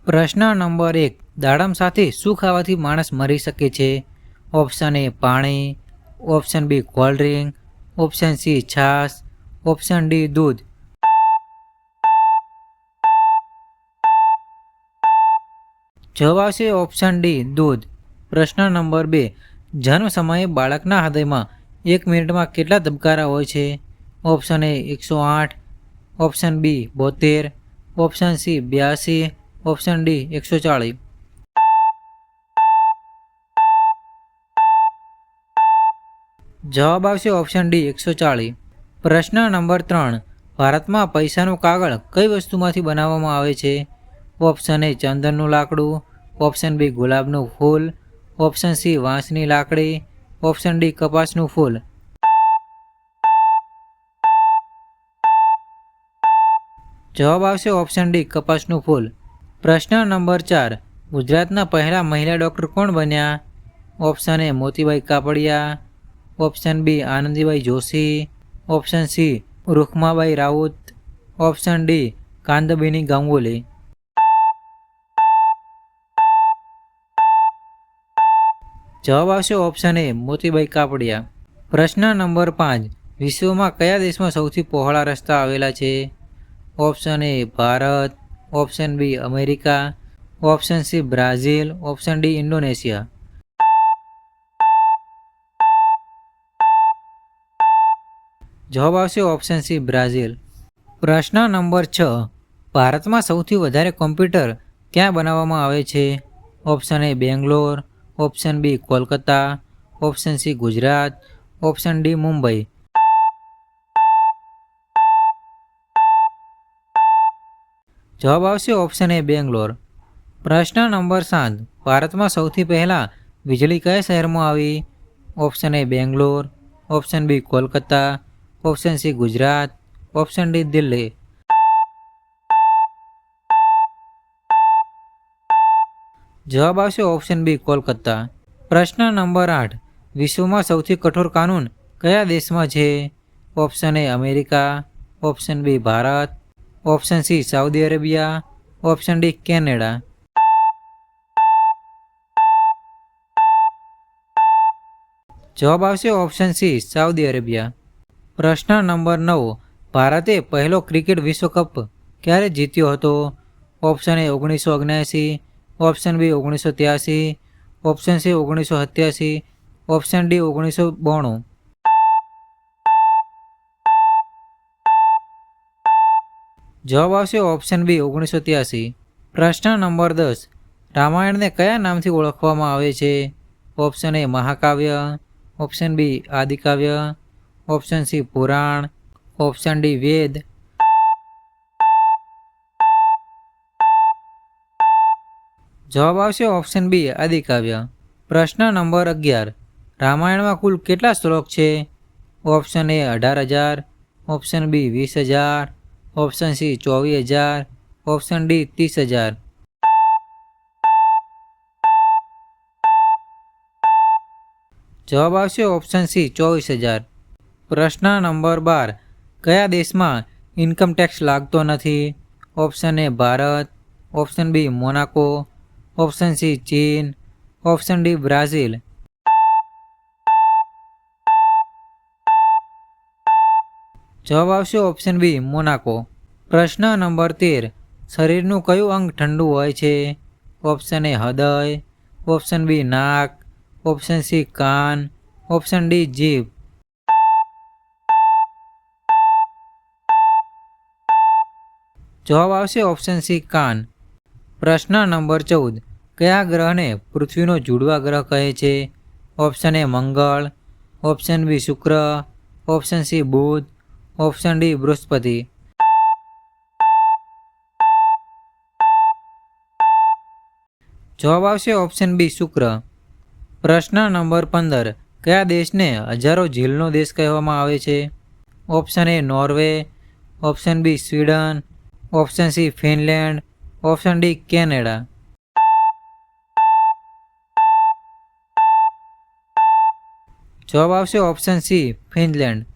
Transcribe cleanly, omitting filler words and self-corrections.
પ્રશ્ન નંબર 1, દાડમ સાથે શું ખાવાથી માણસ મરી શકે છે? ઓપ્શન એ પાણી, option B cold drink, option C છાશ, ઓપ્શન ડી દૂધ. જવાબ આવશે ઓપ્શન ડી દૂધ. પ્રશ્ન નંબર 2, જન્મ સમયે બાળકના હૃદયમાં 1 મિનિટમાં કેટલા ધબકારા હોય છે? Option A 108, option B 72, option C 82, option D 140. જવાબ આવશે ઓપ્શન ડી 140. પ્રશ્ન નંબર 3, ભારતમાં પૈસાનું કાગળ કઈ વસ્તુમાંથી બનાવવામાં આવે છે? ઓપ્શન એ ચંદનનું લાકડું, ઓપ્શન બી ગુલાબનું ફૂલ, ઓપ્શન સી વાંસની લાકડી, ઓપ્શન ડી કપાસનું ફૂલ. જવાબ આવશે ઓપ્શન ડી કપાસનું ફૂલ. પ્રશ્ન નંબર 4, ગુજરાતના પહેલા મહિલા ડૉક્ટર કોણ બન્યા? Option A Motibai Kapadia, option B Anandibai Joshi, option C Rukhmabai Raut, option D Kadambini Ganguly. જવાબ આવશે ઓપ્શન એ મોતીબાઈ કાપડિયા. પ્રશ્ન નંબર 5, વિશ્વમાં કયા દેશમાં સૌથી પહોળા રસ્તા આવેલા છે? Option A Bharat, option B America, option C Brazil, option D Indonesia. જવાબ આવશે ઓપ્શન સી બ્રાઝિલ. પ્રશ્ન નંબર 6, ભારતમાં સૌથી વધારે કોમ્પ્યુટર ક્યાં બનાવવામાં આવે છે? Option A Bangalore, option B Kolkata, option C Gujarat, option D Mumbai. જવાબ આવશે ઓપ્શન એ બેંગ્લોર. પ્રશ્ન નંબર 7, ભારતમાં સૌથી પહેલાં વીજળી કયા શહેરમાં આવી? Option A Bangalore, option B Kolkata, option C Gujarat, option D Delhi. જવાબ આવશે ઓપ્શન બી કોલકાતા. પ્રશ્ન નંબર 8, વિશ્વમાં સૌથી કઠોર કાનૂન કયા દેશમાં છે? Option A America, option B Bharat, option C Saudi Arabia, option D Canada. જવાબ આવશે ઓપ્શન સી સાઉદી અરેબિયા. પ્રશ્ન નંબર 9, ભારતે પહેલો ક્રિકેટ વિશ્વકપ ક્યારે જીત્યો હતો? Option A 1979, option B 1983, option C 1987, option D 1992. જવાબ આવશે ઓપ્શન બી 1983. પ્રશ્ન નંબર 10, રામાયણને કયા નામથી ઓળખવામાં આવે છે? ઓપ્શન એ મહાકાવ્ય, ઓપ્શન બી આદિકાવ્ય, ઓપ્શન સી પુરાણ, ઓપ્શન ડી વેદ. જવાબ આવશે ઓપ્શન બી આદિકાવ્ય. પ્રશ્ન નંબર 11, રામાયણમાં કુલ કેટલા શ્લોક છે? Option A 18,000, option B 20,000, option C 24,000, option D 30,000. જવાબ આવશે ઓપ્શન સી 24,000. પ્રશ્ન નંબર 12, કયા દેશમાં ઇન્કમ ટેક્સ લાગતો નથી? Option A Bharat, option B Monaco, option C ચીન, ઓપ્શન ડી બ્રાઝિલ. જવાબ આવશે ઓપ્શન બી મોનાકો. પ્રશ્ન નંબર 13, શરીરનું કયું અંગ ઠંડુ હોય છે? ઓપ્શન એ હૃદય, ઓપ્શન બી નાક, ઓપ્શન સી કાન, ઓપ્શન ડી જીભ. જવાબ આવશે ઓપ્શન સી કાન. પ્રશ્ન નંબર 14, કયા ગ્રહને પૃથ્વીનો જુડવા ગ્રહ કહે છે? ઓપ્શન એ મંગળ, ઓપ્શન બી શુક્ર, ઓપ્શન સી બુધ, ઓપ્શન ડી બૃહસ્પતિ. જવાબ આવશે ઓપ્શન બી શુક્ર. પ્રશ્ન નંબર 15, કયા દેશને હજારો ઝીલનો દેશ કહેવામાં આવે છે? Option A Norway, option B Sweden, option C Finland, option D Canada. જવાબ આવશે ઓપ્શન સી ફિનલેન્ડ.